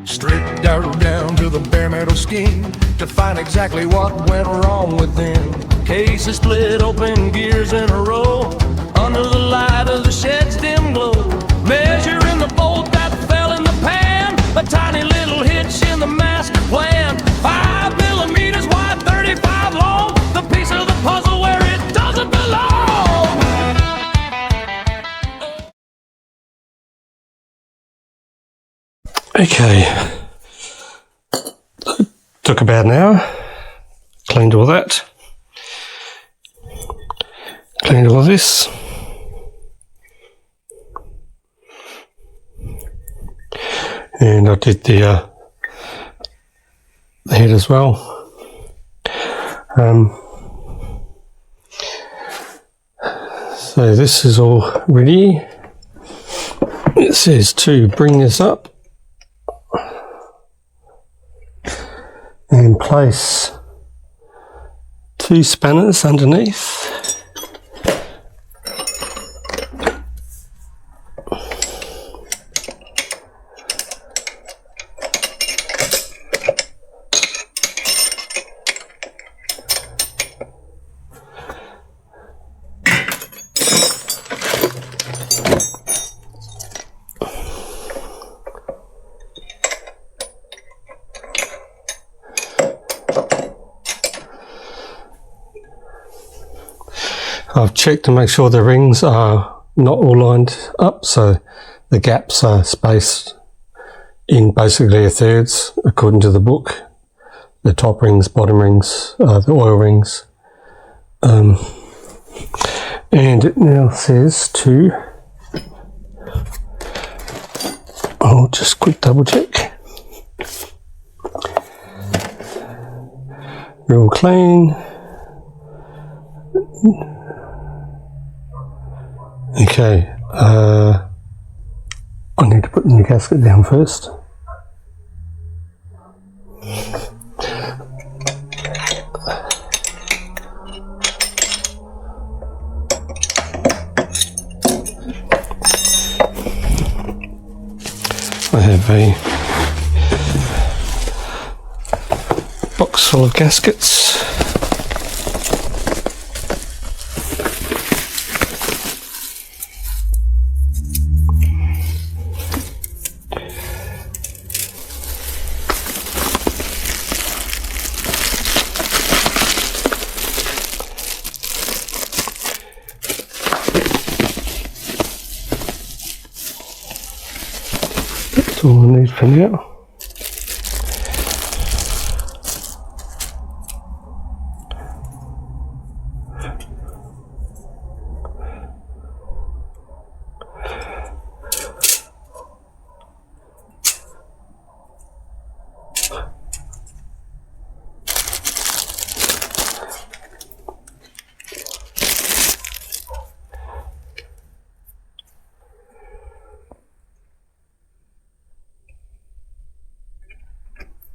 Stripped down to the bare metal skin to find exactly what went wrong within. Case is split open, gears in a row, under the light of the shed's dim glow. Measuring the bolt that fell in the pan, a tiny little hitch in the master plan. 5 millimeters wide, 35 long, the piece of the puzzle where it doesn't belong. Okay, took about an hour, cleaned all that, cleaned all this, and I did the head as well. So this is all ready. It says to bring this up and place 2 spanners underneath. I've checked to make sure the rings are not all lined up, so the gaps are spaced in basically a thirds according to the book. The top rings, bottom rings, the oil rings. And it now says to, I'll just quick double check. Real clean. Okay, I need to put the new gasket down first. I have a box full of gaskets. That's all I need for now.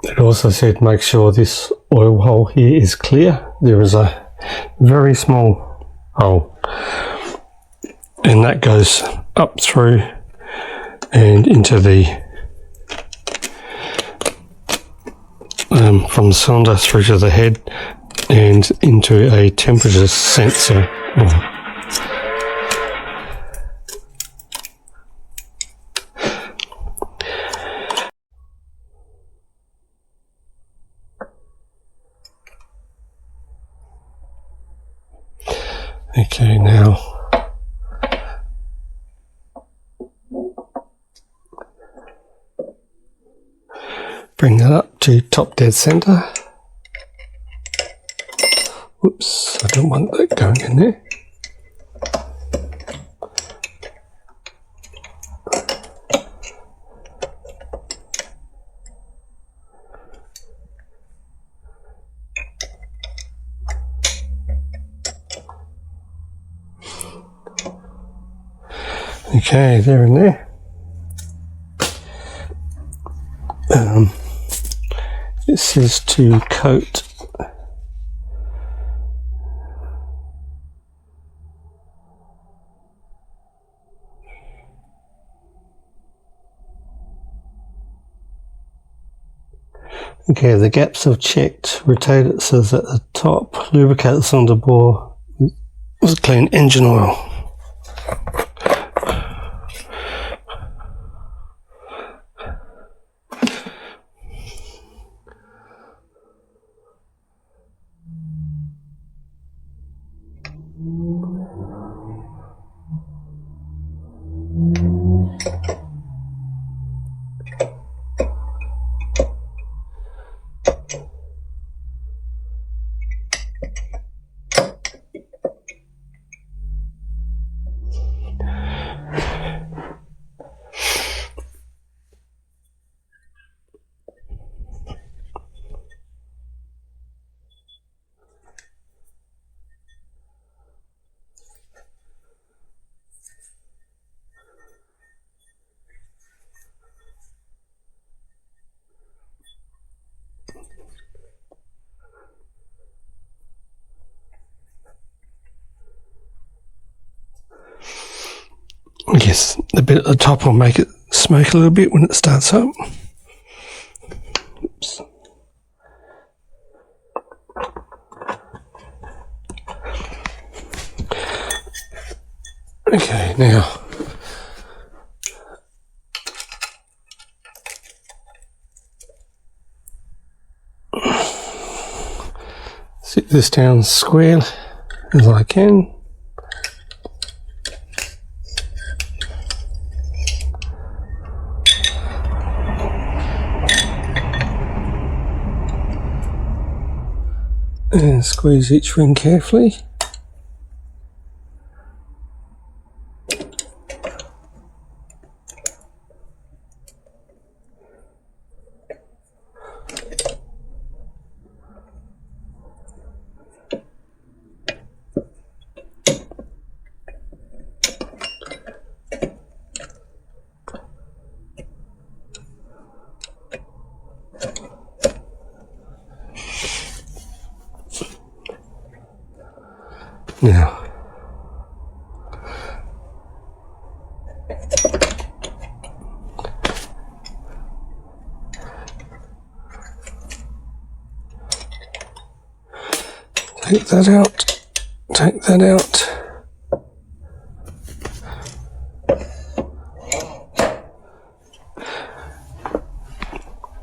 It also said make sure this oil hole here is clear. There is a very small hole and that goes up through and into the from the cylinder through to the head and into a temperature sensor. Okay, now bring that up to top dead center. Whoops, I don't want that going in there. Okay, they're in there. It says to coat Okay, the gaps I've checked, rotate it so it's at the top, lubricate the cylinder bore with clean engine oil. Yes, the bit at the top will make it smoke a little bit when it starts up. Oops. Okay, now sit this down square as I can. And squeeze each ring carefully. Now, take that out, take that out.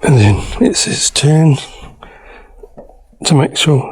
And then it's his turn to make sure.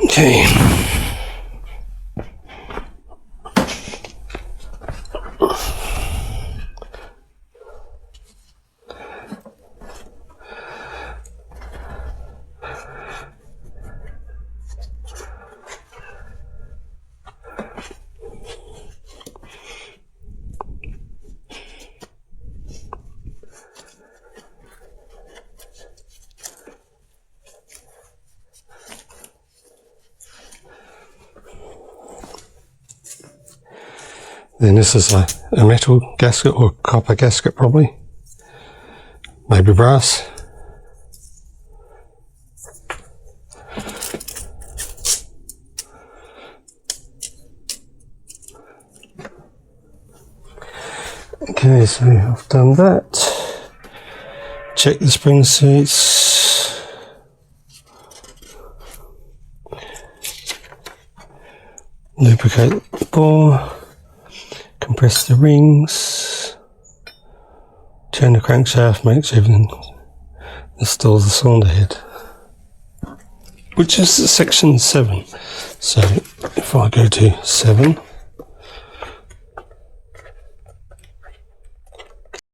Okay. Then this is a metal gasket or copper gasket probably, maybe brass. Okay, so I've done that. Check the spring seats. Lubricate the bore. Compress the rings. Turn the crankshaft, makes everything, installs the cylinder head, which is section 7. So if I go to 7,